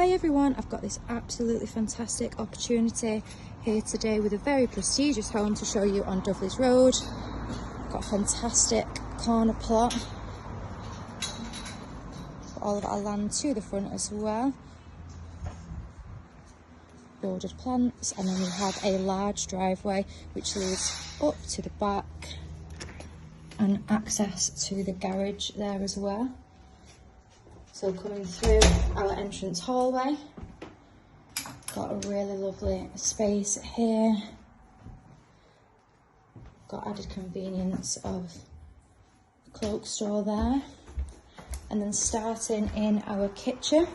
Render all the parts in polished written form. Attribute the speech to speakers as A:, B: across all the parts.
A: Hi everyone, I've got this absolutely fantastic opportunity here today with a very prestigious home to show you on Doveleys Road. Got a fantastic corner plot, all of our land to the front as well, bordered plants, and then we have a large driveway which leads up to the back and access to the garage there as well. So coming through our entrance hallway, got a really lovely space here. Got added convenience of a cloak store there. And then starting in our kitchen,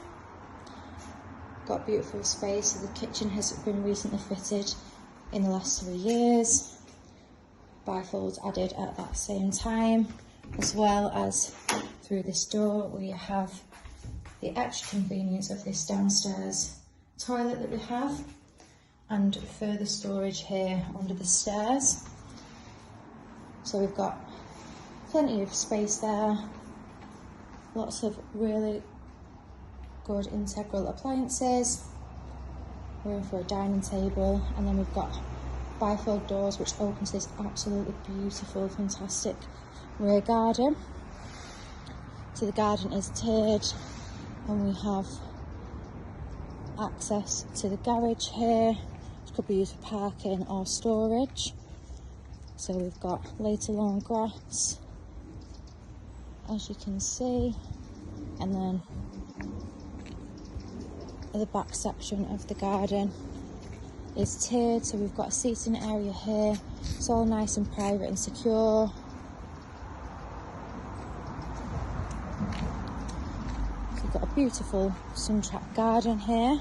A: got beautiful space. So the kitchen has been recently fitted in the last 3 years. Bifolds added at that same time, as well as through this door we have the extra convenience of this downstairs toilet that we have, and further storage here under the stairs. So we've got plenty of space there, lots of really good integral appliances, room for a dining table, and then we've got bifold doors which open to this absolutely beautiful, fantastic rear garden. So the garden is tiered, and we have access to the garage here, which could be used for parking or storage. So we've got later lawn grass, as you can see, and then the back section of the garden is tiered, so we've got a seating area here. It's all nice and private and secure. We've got a beautiful sun-trapped garden here.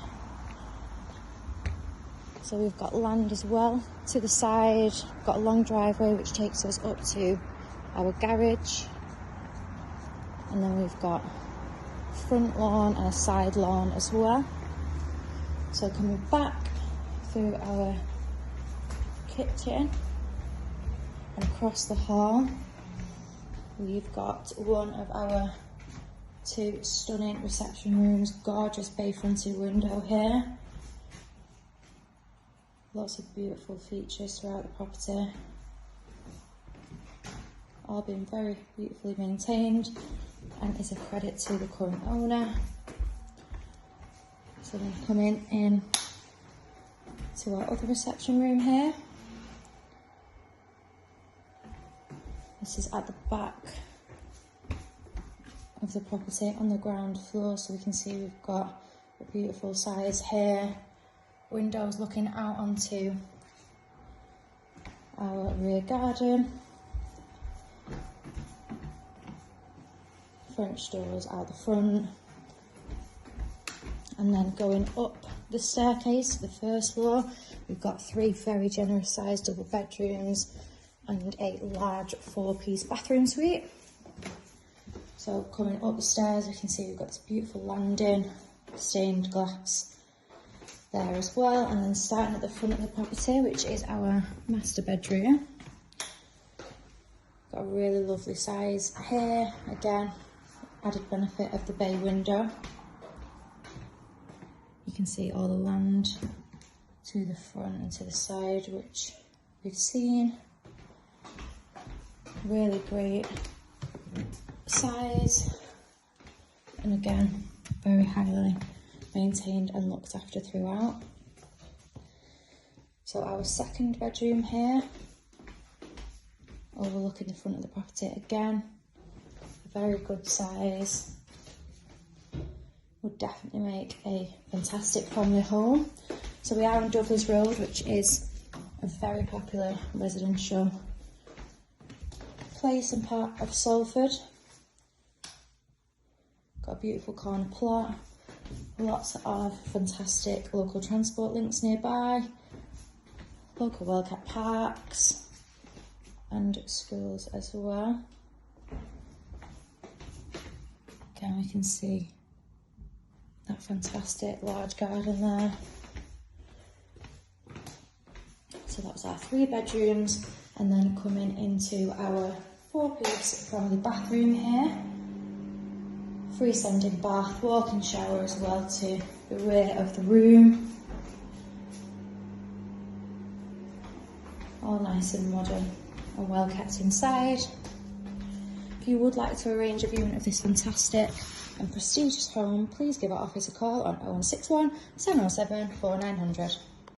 A: So we've got land as well to the side. We've got a long driveway which takes us up to our garage. And then we've got front lawn and a side lawn as well. So coming back through our kitchen and across the hall, we've got one of our 2 stunning reception rooms, gorgeous bay fronted window here. Lots of beautiful features throughout the property, all been very beautifully maintained and is a credit to the current owner. So then coming in to our other reception room here. This is at the back of the property on the ground floor, so we can see we've got a beautiful size here, windows looking out onto our rear garden, French doors out the front, and then going up the staircase to the first floor, we've got 3 very generous sized double bedrooms and a large 4-piece bathroom suite. So coming up the stairs, we can see we've got this beautiful landing, stained glass there as well, and then starting at the front of the property, which is our master bedroom. Got a really lovely size here, again, added benefit of the bay window. You can see all the land to the front and to the side, which we've seen. Really great size, and again, very highly maintained and looked after throughout. So our second bedroom here, overlooking the front of the property, again, a very good size. Would definitely make a fantastic family home. So we are on Doveleys Road, which is a very popular residential place and part of Salford. Got a beautiful corner plot, lots of fantastic local transport links nearby, local well-kept parks and schools as well. Again, we can see that fantastic large garden there. So that's our 3 bedrooms, and then coming into our 4-piece family bathroom here. freestanding bath, walk-in shower as well to the rear of the room. All nice and modern and well kept inside. If you would like to arrange a viewing of this fantastic and prestigious home, please give our office a call on 0161 707 4900.